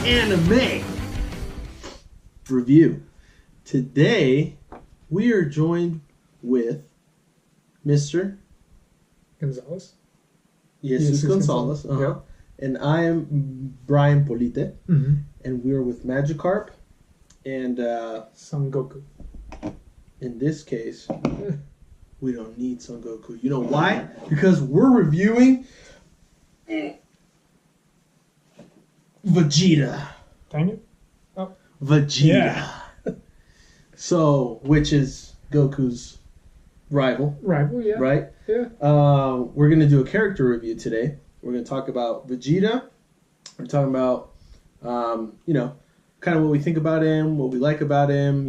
anime review. Today, we are joined with Mr. Gonzalez. Jesus Gonzalez. Yeah. And I am Brian Polite. Mm-hmm. And we are with Magikarp. And Son Goku. in this case, we don't need Son Goku. You know why? Because we're reviewing Vegeta. Dang it. Oh. Vegeta. Yeah. So, which is Goku's rival, Rival, yeah. right? Yeah. We're going to do a character review today. We're going to talk about Vegeta. We're talking about, kind of what we think about him, what we like about him,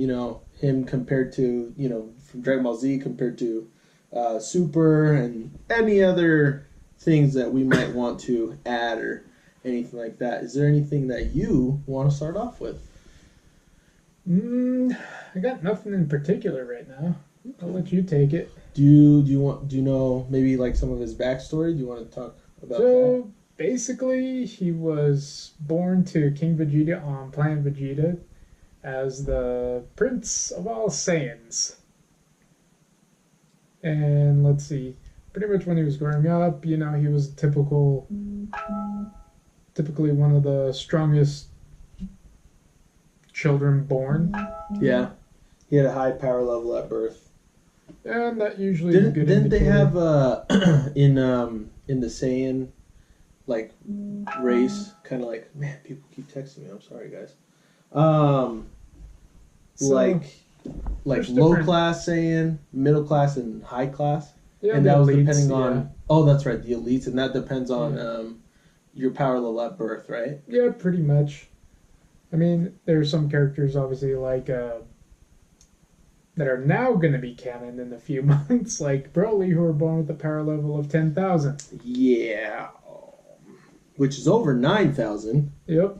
him compared to, from Dragon Ball Z compared to Super and any other things that we might want to add or anything like that. Is there anything that you want to start off with? I got nothing in particular right now. I'll let you take it. Do you know maybe like some of his backstory? Do you want to talk about that? Basically, he was born to King Vegeta on planet Vegeta as the Prince of all Saiyans. And let's see, pretty much when he was growing up, he was typically one of the strongest children born. Yeah, he had a high power level at birth. And that usually is a good Didn't they have in the Saiyan race, kind of like, man, people keep texting me. I'm sorry, guys. Low class Saiyan, middle class, and high class. Yeah, and that was elites, depending on. Oh, that's right, the elites, and that depends on your power level at birth, right? Yeah, pretty much. I mean, there are some characters, obviously, that are now going to be canon in a few months, like Broly, who were born with a power level of 10,000. Yeah. Which is over 9,000. Yep.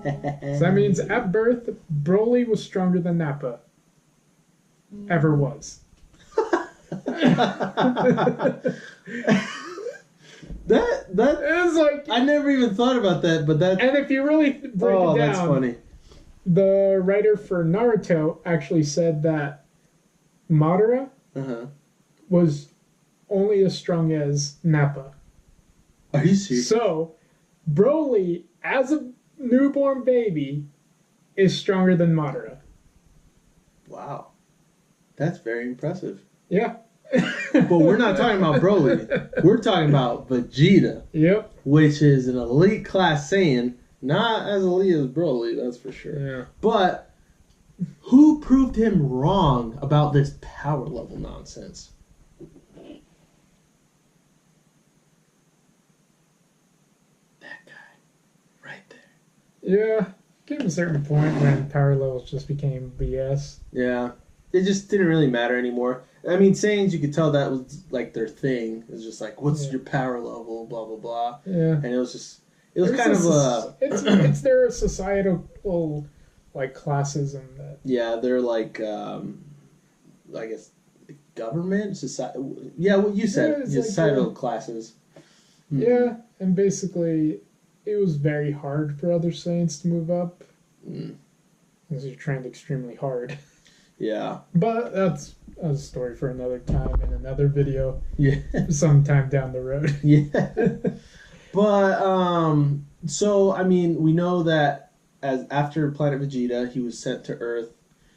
So that means at birth, Broly was stronger than Nappa. Ever was. That is like... I never even thought about that, but that... And if you really break it down... that's funny. The writer for Naruto actually said that Madara was only as strong as Nappa. Are you serious? So, Broly, as a newborn baby, is stronger than Madara. Wow. That's very impressive. Yeah. But we're not talking about Broly. We're talking about Vegeta. Yep. Which is an elite class Saiyan. Not as elite as Broly, that's for sure. Yeah. But who proved him wrong about this power level nonsense? That guy. Right there. Yeah. Came to a certain point when power levels just became BS. Yeah. It just didn't really matter anymore. I mean, Saiyans, you could tell that was like their thing. It was just like, what's your power level, blah, blah, blah. Yeah. And it was just... It was kind of a... It's their societal, classism that... Yeah, they're like, I guess, government? Society... Yeah, what you said. Societal classes. Yeah, and basically, it was very hard for other Saiyans to move up. Because you trained extremely hard. Yeah. But that's a story for another time in another video. Yeah. Sometime down the road. Yeah. But, so, I mean, we know that after Planet Vegeta, he was sent to Earth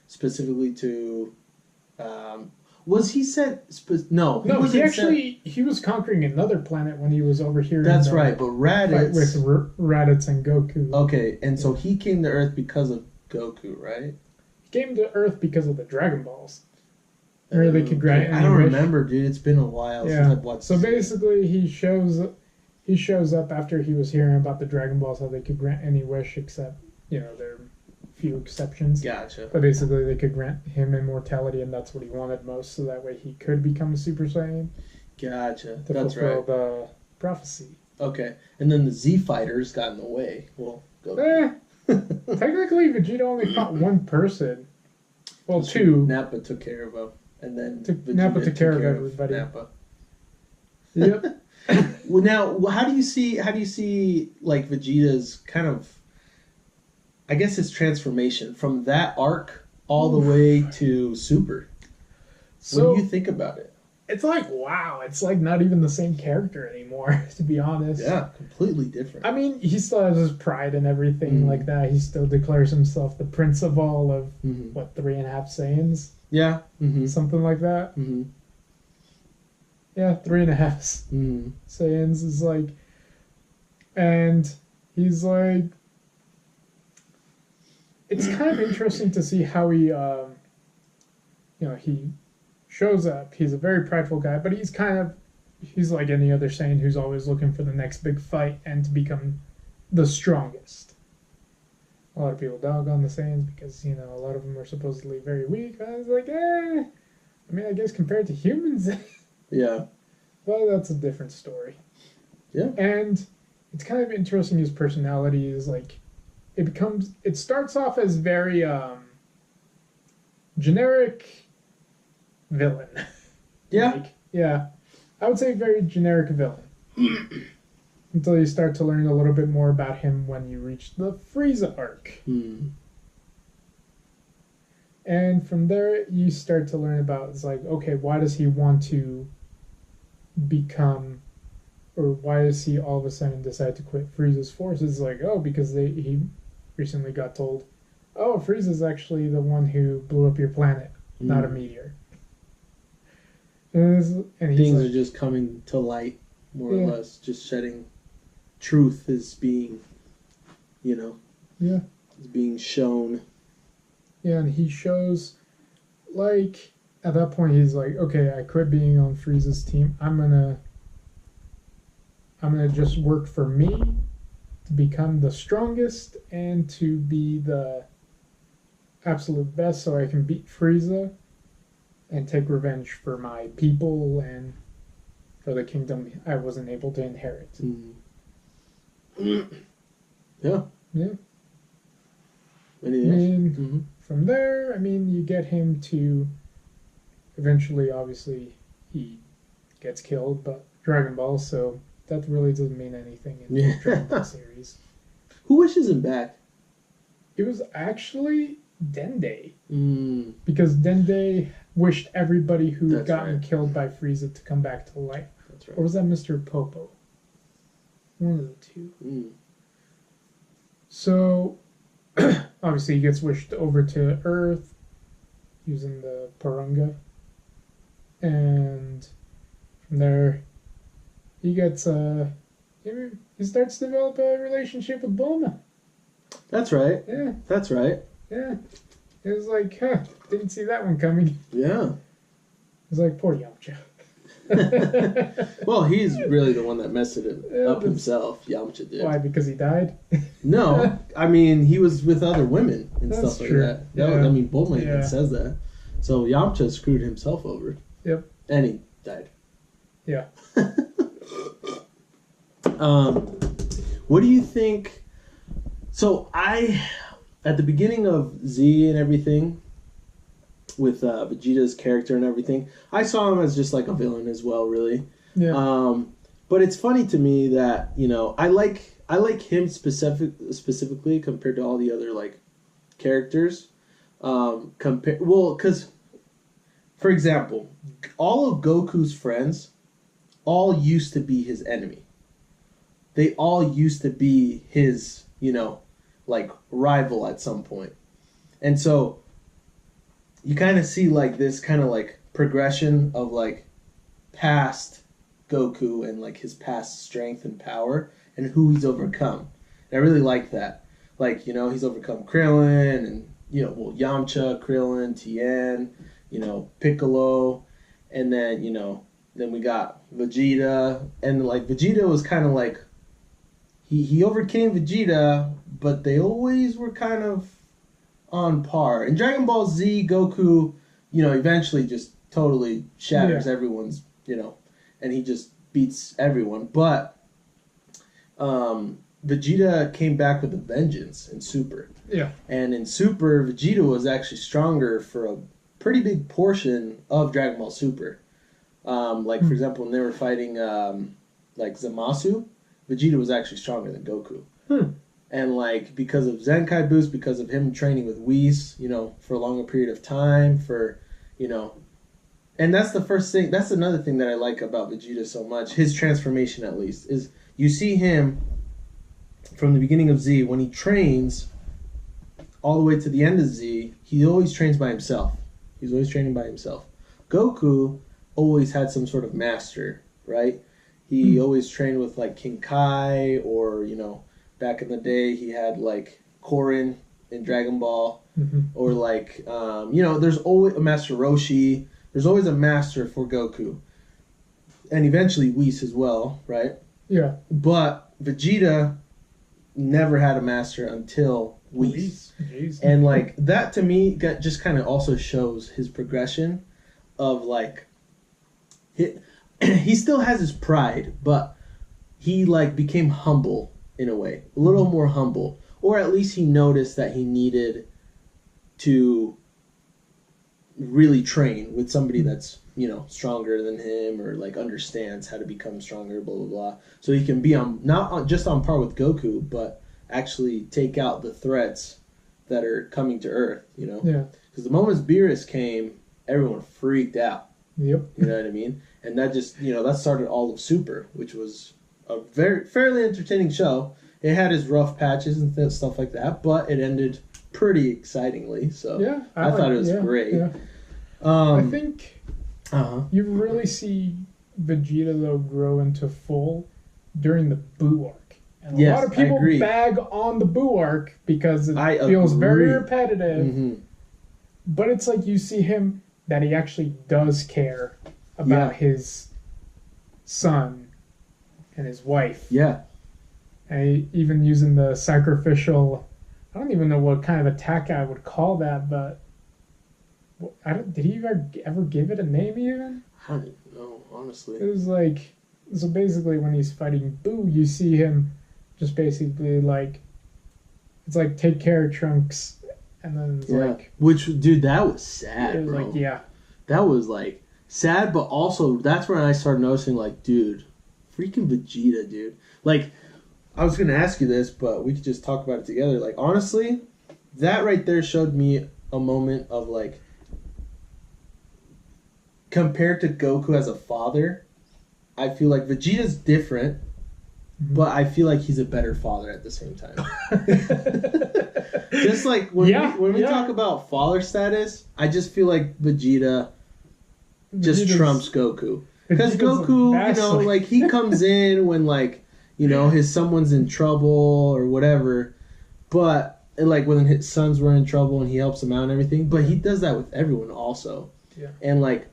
specifically to, was he sent, no. No, he was conquering another planet when he was over here. That's right, but Raditz. With Raditz and Goku. Okay, and so he came to Earth because of Goku, right? He came to Earth because of the Dragon Balls. Where they could grant any I don't wish. remember, dude. It's been a while since I've watched So basically, he shows up after he was hearing about the Dragon Balls, how they could grant any wish except, there are few exceptions. Gotcha. But basically, they could grant him immortality, and that's what he wanted most, so that way he could become a Super Saiyan. Gotcha. To fulfill the prophecy. Okay. And then the Z Fighters got in the way. Well, go. Technically, Vegeta only fought one person. Well, two. Nappa took care of him. And then Nappa took care of everybody. Nappa. Yep. Well, now, how do you see like Vegeta's kind of I guess his transformation from that arc all the way to Super. So, what do you think about it? It's like, wow, it's like not even the same character anymore, to be honest. Yeah, completely different. I mean, he still has his pride and everything like that. He still declares himself the prince of all of, 3.5 Saiyans? Yeah. Something like that. Yeah, 3.5 Saiyans is like, and he's like, it's kind of interesting to see how he, he shows up. He's a very prideful guy, but he's like any other Saiyan who's always looking for the next big fight and to become the strongest. A lot of people dog on the Saiyans because, a lot of them are supposedly very weak. I was like, I mean, I guess compared to humans. Yeah. Well, that's a different story. Yeah. And it's kind of interesting, his personality is like, it starts off as very generic villain. Yeah. Yeah. I would say very generic villain. Until you start to learn a little bit more about him when you reach the Frieza arc. And from there, you start to learn about, it's like, okay, why does he want to become, or why does he all of a sudden decide to quit Frieza's forces? It's like, because he recently got told, Frieza's actually the one who blew up your planet, not a meteor. And things are just coming to light, more or less, just shedding truth is being, is being shown. Yeah, and he shows, like, at that point he's like, okay, I quit being on Frieza's team. I'm gonna just work for me to become the strongest and to be the absolute best so I can beat Frieza and take revenge for my people and for the kingdom I wasn't able to inherit. Yeah. And from there, you get him to eventually, obviously, he gets killed, but Dragon Ball, so that really doesn't mean anything in the Dragon Ball series. Who wishes him back? It was actually Dende. Because Dende wished everybody who had gotten killed by Frieza to come back to life. That's right. Or was that Mr. Popo? One of the two. So, obviously, he gets wished over to Earth using the Porunga. And from there, he gets he starts to develop a relationship with Bulma. That's right. Yeah. That's right. Yeah. It was like, didn't see that one coming. Yeah. It was like, poor Yamcha. Well, he's really the one that messed it up himself. Yamcha did. Why? Because he died? No. He was with other women and That's stuff true. like that. Bulma even Yeah. says that. So Yamcha screwed himself over. Yep. And he died. Yeah. What do you think? So at the beginning of Z and everything, with Vegeta's character and everything, I saw him as just like a villain as well, really. Yeah. But it's funny to me that I like him specifically compared to all the other like characters. Because for example, all of Goku's friends all used to be his enemy. They all used to be his, like rival at some point. And so you kind of see like this kind of like progression of like past Goku and like his past strength and power and who he's overcome. And I really like that. Like, he's overcome Krillin and, Yamcha, Krillin, Tien, Piccolo. And then, then we got Vegeta. And like Vegeta was kind of like, he overcame Vegeta, but they always were kind of on par. In Dragon Ball Z, Goku, eventually just totally shatters everyone's, and he just beats everyone. But Vegeta came back with a vengeance in Super. Yeah. And in Super, Vegeta was actually stronger for a pretty big portion of Dragon Ball Super. For example, when they were fighting like Zamasu, Vegeta was actually stronger than Goku. And like because of Zenkai boost, because of him training with Whis, you know, for a longer period of time, for, you know, and that's the first thing. That's another thing that I like about Vegeta so much. His transformation, at least, is you see him from the beginning of Z when he trains all the way to the end of Z. He always trains by himself. He's always training by himself. Goku always had some sort of master, right? He always trained with like King Kai, or, you know, back in the day he had like Korin in Dragon Ball, or like you know, there's always a Master Roshi. There's always a master for Goku, and eventually Whis as well, right? Yeah. But Vegeta never had a master until Whis. And like that to me just kind of also shows his progression of like he still has his pride, but he like became humble in a way, a little more humble, or at least he noticed that he needed to really train with somebody that's, you know, stronger than him, or like understands how to become stronger, blah blah blah, so he can be on just on par with Goku, but actually take out the threats that are coming to Earth, you know. Yeah. Because the moment Beerus came, everyone freaked out. Yep. You know what I mean? And that just, you know, that started all of Super, which was a fairly entertaining show. It had its rough patches and stuff like that, but it ended pretty excitingly. So yeah, I thought it was great. Yeah. I think you really see Vegeta though grow into full during the Buu arc. And a lot of people bag on the Buu arc because it feels very repetitive. But it's like you see him that he actually does care about his son and his wife. Yeah. And even using the sacrificial, I don't even know what kind of attack I would call that, but did he ever give it a name even? I don't even know, honestly. It was like, so basically when he's fighting Buu, you see him just basically like, it's like take care of Trunks, and then it's like... Which, dude, that was sad, it was bro. like, That was like sad, but also that's when I started noticing like, dude, freaking Vegeta, dude. Like, I was going to ask you this, but we could just talk about it together. Like, honestly, that right there showed me a moment of like, compared to Goku as a father, I feel like Vegeta's different, but I feel like he's a better father at the same time. Just like when we talk about father status, I just feel like Vegeta just trumps Goku. Because Goku, you know, like he comes in when like, you know, his someone's in trouble or whatever, but like when his sons were in trouble and he helps them out and everything, but he does that with everyone also. Yeah. And like,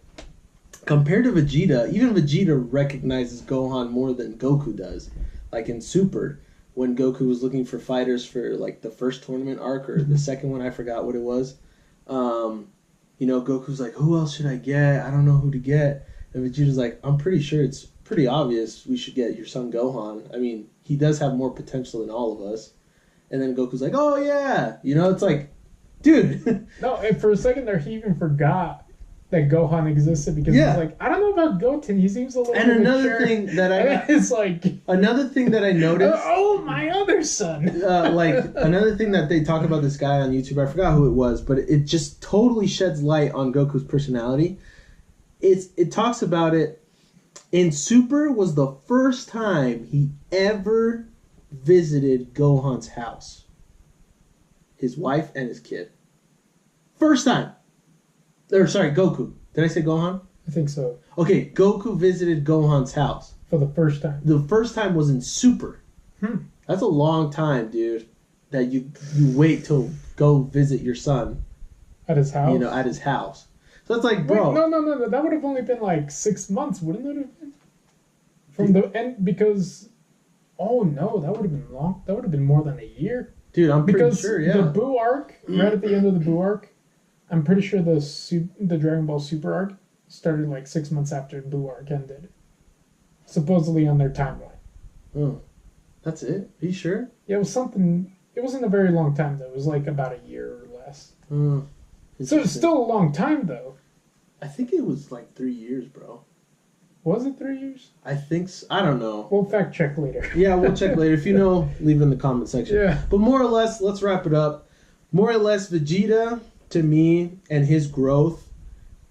compared to Vegeta, even Vegeta recognizes Gohan more than Goku does. Like in Super, when Goku was looking for fighters for like the first tournament arc or the second one, I forgot what it was. You know, Goku's like, who else should I get? I don't know who to get. And Vegeta's like, I'm pretty sure it's pretty obvious we should get your son Gohan. I mean, he does have more potential than all of us. And then Goku's like, oh yeah. You know, it's like, dude. No, and for a second there, he even forgot that Gohan existed because he's like, I don't know about Goten. He seems a little. And another thing that another thing that I noticed. Oh, my other son. Like another thing that they talk about this guy on YouTube. I forgot who it was, but it just totally sheds light on Goku's personality. It talks about it in Super was the first time he ever visited Gohan's house, his wife and his kid. First time. Or sorry, Goku. Did I say Gohan? I think so. Okay, Goku visited Gohan's house. For the first time. The first time was in Super. That's a long time, dude. That you wait to go visit your son. At his house? You know, at his house. So it's like, bro. Wait, no. That would have only been like 6 months, wouldn't it have been? From the end, because... Oh, no, that would have been long. That would have been more than a year. Dude, I'm pretty sure, yeah. The Buu arc, right at the end of the Buu arc, I'm pretty sure the Dragon Ball Super arc started like 6 months after Buu arc ended. Supposedly on their timeline. Oh. That's it? Are you sure? Yeah, it was something... It wasn't a very long time, though. It was like about a year or less. So it's still a long time, though. I think it was like 3 years, bro. Was it 3 years? I think I don't know. We'll fact check later. Yeah, we'll check later. If you know, leave it in the comment section. Yeah. But more or less, let's wrap it up. More or less, Vegeta, to me, and his growth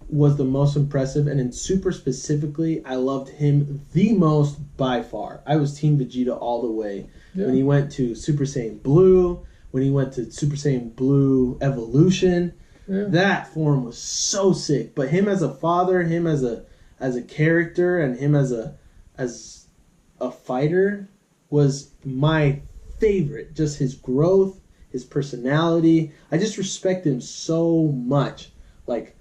was the most impressive. And in Super specifically, I loved him the most by far. I was Team Vegeta all the way. Yeah. When he went to Super Saiyan Blue, when he went to Super Saiyan Blue Evolution, that form was so sick. But him as a father, him as a character, and him as a fighter was my favorite. Just his growth, his personality. I just respect him so much. Like,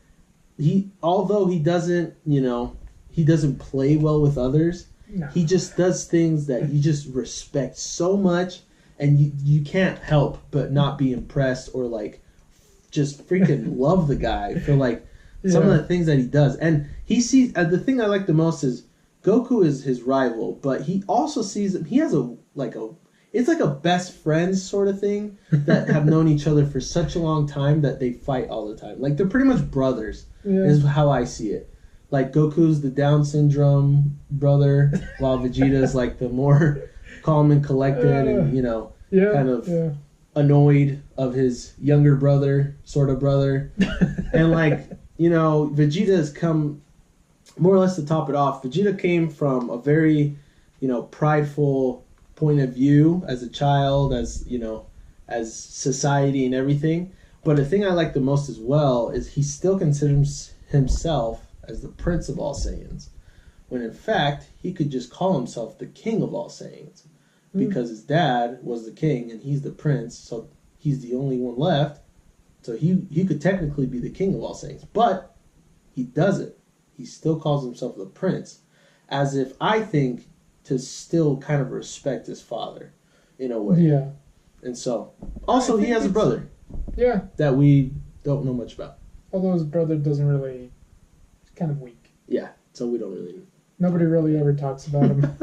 although he doesn't, he doesn't play well with others. No. He just does things that you just respect so much, and you can't help but not be impressed or like just freaking love the guy for like some of the things that he does. And he sees the thing I like the most is Goku is his rival, but he also sees he has it's like a best friends sort of thing that have known each other for such a long time that they fight all the time. Like, they're pretty much brothers, is how I see it. Like, Goku's the Down syndrome brother, while Vegeta's like the more calm and collected and, kind of annoyed of his younger brother, sort of brother. And like, Vegeta has come, more or less to top it off, Vegeta came from a very, prideful point of view as a child, as society and everything. But the thing I like the most as well is he still considers himself as the Prince of all Saiyans, when in fact he could just call himself the King of all Saiyans, because his dad was the king and he's the prince, so he's the only one left. So he could technically be the King of all Saiyans, but he doesn't. He still calls himself the Prince, as if, I think, to still kind of respect his father in a way. Yeah. And so, also he has a brother. Yeah. That we don't know much about. Although his brother doesn't really, he's kind of weak. Yeah, so we don't really know. Nobody really ever talks about him.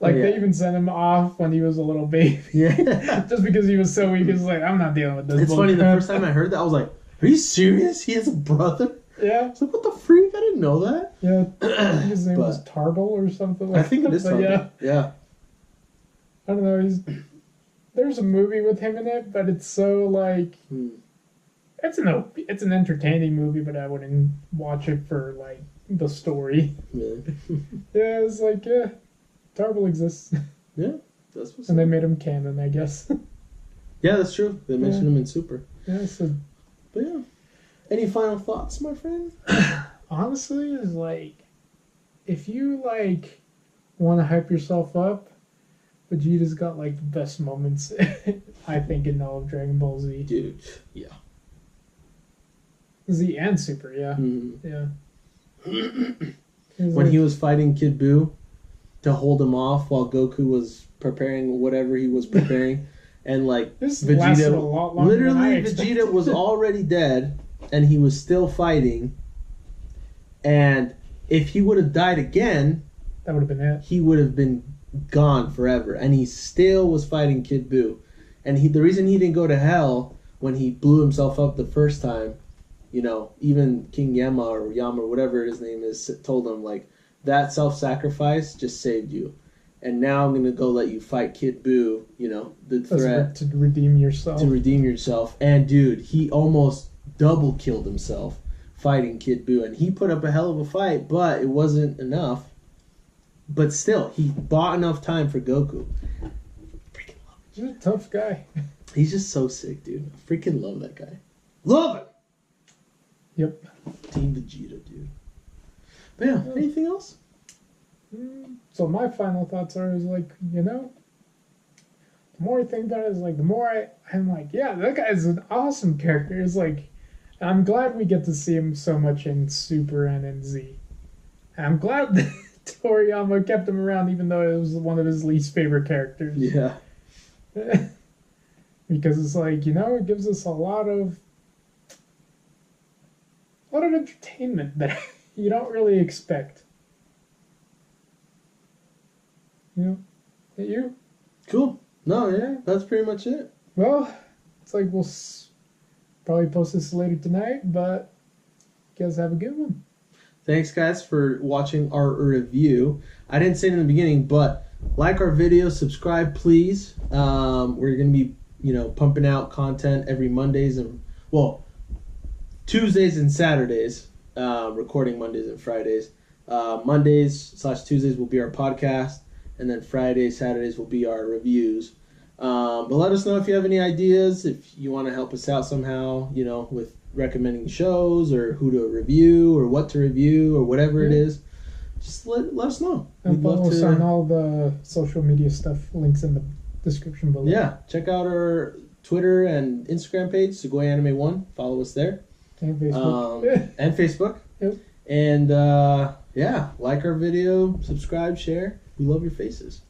They even sent him off when he was a little baby. Yeah. Just because he was so weak, it's like, I'm not dealing with this. It's funny, the first time I heard that, I was like, are you serious? He has a brother? Yeah. It's like, what the freak? I didn't know that. Yeah. I think his name was Tarble or something like that. I think it is Tarble. Yeah. I don't know. There's a movie with him in it, but it's so like... It's an entertaining movie, but I wouldn't watch it for like the story. Really? Yeah, it's like, Tarble exists. Yeah, that's what's. And they made him canon, I guess. Yeah, that's true. They mentioned him in Super. Yeah, so. But yeah. Any final thoughts, my friend? Honestly, it's like, if you like want to hype yourself up, Vegeta's got like the best moments, I think, in all of Dragon Ball Z. Dude, yeah. Z and Super, yeah. Mm-hmm. Yeah. When he was fighting Kid Buu to hold him off while Goku was preparing whatever he was preparing, and like this lasted a lot longer literally Vegeta was already dead and he was still fighting, and if he would have died again, that would have been it. He would have been gone forever, and he still was fighting Kid Buu. And the reason he didn't go to hell when he blew himself up the first time, even King Yama or whatever his name is, told him, like, that self-sacrifice just saved you. And now I'm going to go let you fight Kid Buu, the threat. To redeem yourself. To redeem yourself. And, dude, he almost double killed himself fighting Kid Buu. And he put up a hell of a fight, but it wasn't enough. But still, he bought enough time for Goku. Freaking love him. He's a tough guy. He's just so sick, dude. I freaking love that guy. Love him! Yep. Team Vegeta, dude. But yeah, anything else? So my final thoughts are, is like, the more I think about it, is like, the more I'm like, yeah, that guy's an awesome character. It's like, I'm glad we get to see him so much in Super and in Z. And I'm glad that Toriyama kept him around, even though it was one of his least favorite characters. Yeah. Because it's like, it gives us a lot of entertainment that you don't really expect. You? Cool. No, yeah, that's pretty much it. Well, it's like we'll probably post this later tonight, but you guys have a good one. Thanks, guys, for watching our review. I didn't say it in the beginning, but like our video, subscribe, please. We're going to be, pumping out content every Mondays and, Tuesdays and Saturdays, recording Mondays and Fridays. Mondays/Tuesdays will be our podcast, and then Fridays, Saturdays will be our reviews. But let us know if you have any ideas, if you want to help us out somehow, with recommending shows or who to review or what to review or whatever it is. Just let us know. And follow us on all the social media stuff. Links in the description below. Yeah, check out our Twitter and Instagram page, Sugoi Anime 1. Follow us there. And Facebook. And Facebook. Yep. And like our video, subscribe, share. We love your faces.